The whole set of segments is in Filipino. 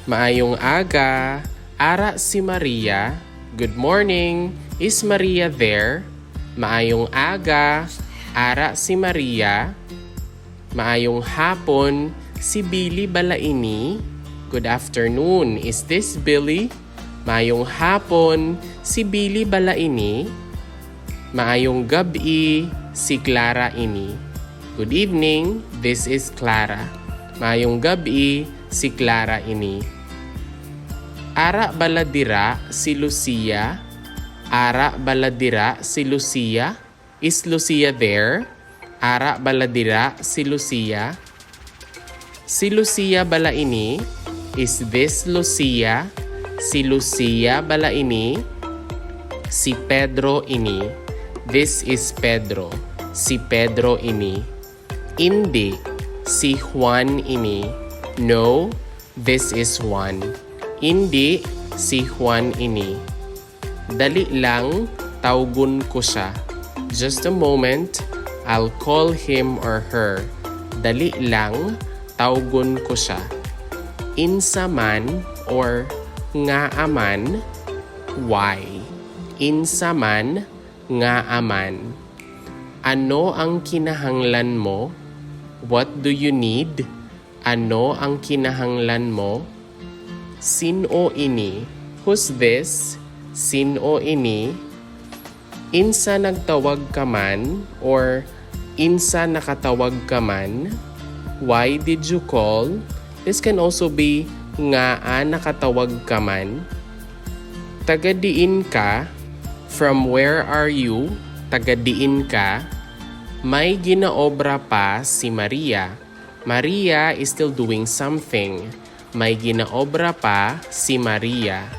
Maayong aga. Ara si Maria. Good morning. Is Maria there? Maayong aga. Ara si Maria. Maayong hapon. Si Billy bala ini? Good afternoon. Is this Billy? Maayong hapon. Si Billy bala ini? Maayong gabi. Si Clara ini. Good evening. This is Clara. Maayong gabi. Si Clara ini. Ara baladira si Lucia. Ara baladira si Lucia. Is Lucia there? Ara baladira si Lucia. Si Lucia bala ini? Is this Lucia? Si Lucia bala ini? Si Pedro ini. This is Pedro. Si Pedro ini. Hindi. Si Juan ini. No, this is Juan. Hindi. Si Juan ini. Dali lang, tawgun ko siya. Just a moment, I'll call him or her. Dali lang, tawgun ko siya. Insa man or nga aman. Why? Insa man, nga aman. Ano ang kinahanglan mo? What do you need? Ano ang kinahanglan mo? Sino ini? Who's this? Sino ini? Insa nagtawag ka man or insa nakatawag ka man? Why did you call? This can also be nga nakatawag ka man. Tagadiin ka. From where are you? Tagadiin ka. May ginaobra pa si Maria. Maria is still doing something. May ginaobra pa si Maria.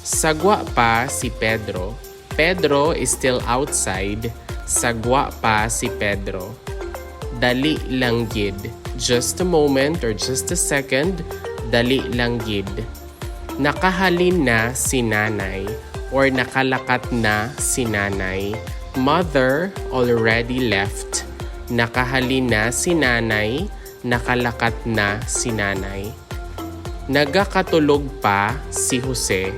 Sagwa pa si Pedro. Pedro is still outside. Sagwa pa si Pedro. Dali lang gid. Just a moment or just a second. Dali lang gid. Nakahalin na si nanay. Or nakalakat na si nanay. Mother already left. Nakahalin na si nanay. Nakalakat na si nanay. Nagakatulog pa si Jose.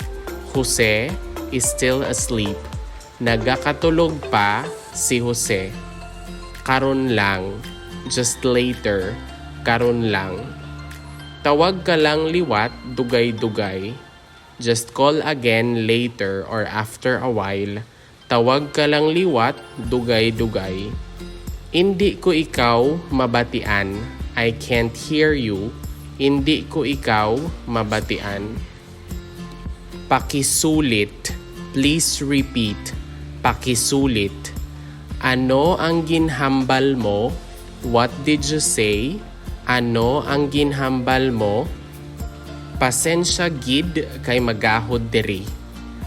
Jose is still asleep. Nagakatulog pa si Jose. Karon lang. Just later. Karon lang. Tawag ka lang liwat, dugay-dugay. Just call again later or after a while. Tawag ka lang liwat, dugay-dugay. Hindi ko ikaw mabatian. I can't hear you. Hindi ko ikaw mabatian. Pakisulit. Please repeat. Pakisulit. Ano ang ginhambal mo? What did you say? Ano ang ginhambal mo? Pasensya gid kay magahod diri.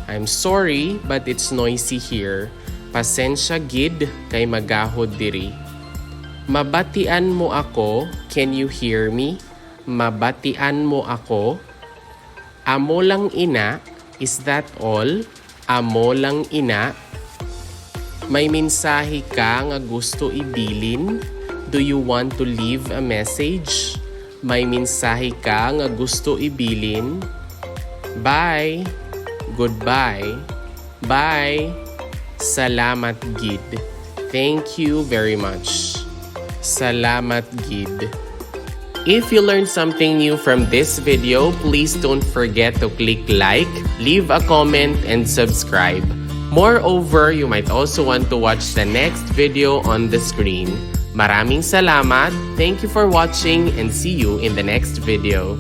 I'm sorry but it's noisy here. Pasensya gid kay magahod diri. Mabatian mo ako, can you hear me? Mabatian mo ako. Amo lang ina, is that all? Amo lang ina. May mensahe ka nga gusto ibilin? Do you want to leave a message? May mensahe ka nga gusto ibilin? Bye. Goodbye. Bye. Salamat gid. Thank you very much. Salamat gid. If you learned something new from this video, please don't forget to click like, leave a comment, and subscribe. Moreover, you might also want to watch the next video on the screen. Maraming salamat. Thank you for watching and see you in the next video.